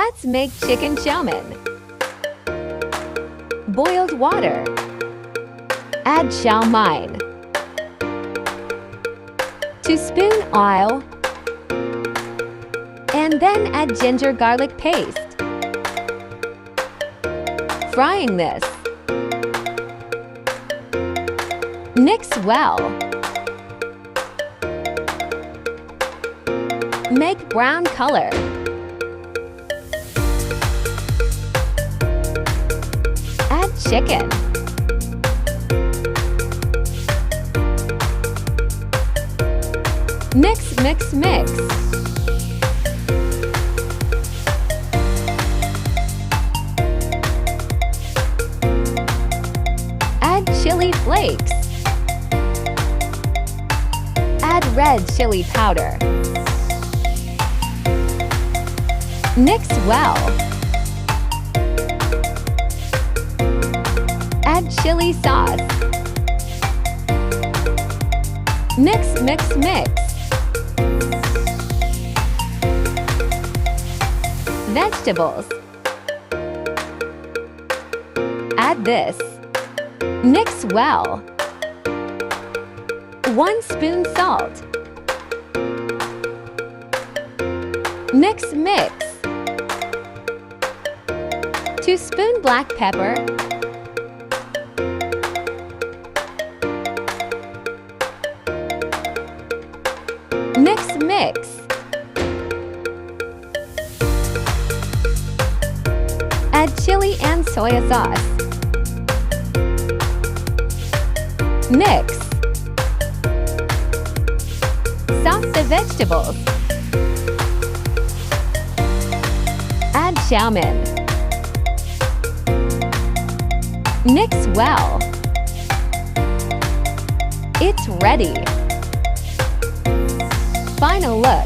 Let's make chicken chow mein. Boiled water. Add chow mein. 2 spoon oil. And then add ginger garlic paste. Frying this. Mix well. Make brown color. Add chicken. Mix, mix, mix. Add chili flakes. Add red chili powder. Mix well. Add chili sauce. Mix, mix, mix. Vegetables. Add this. Mix well. 1 spoon salt. Mix, mix. 2 spoon black pepper. Mix, mix. Add chili and soy sauce. Mix. Sauce the vegetables. Add chow mein. Mix well. It's ready. Final look.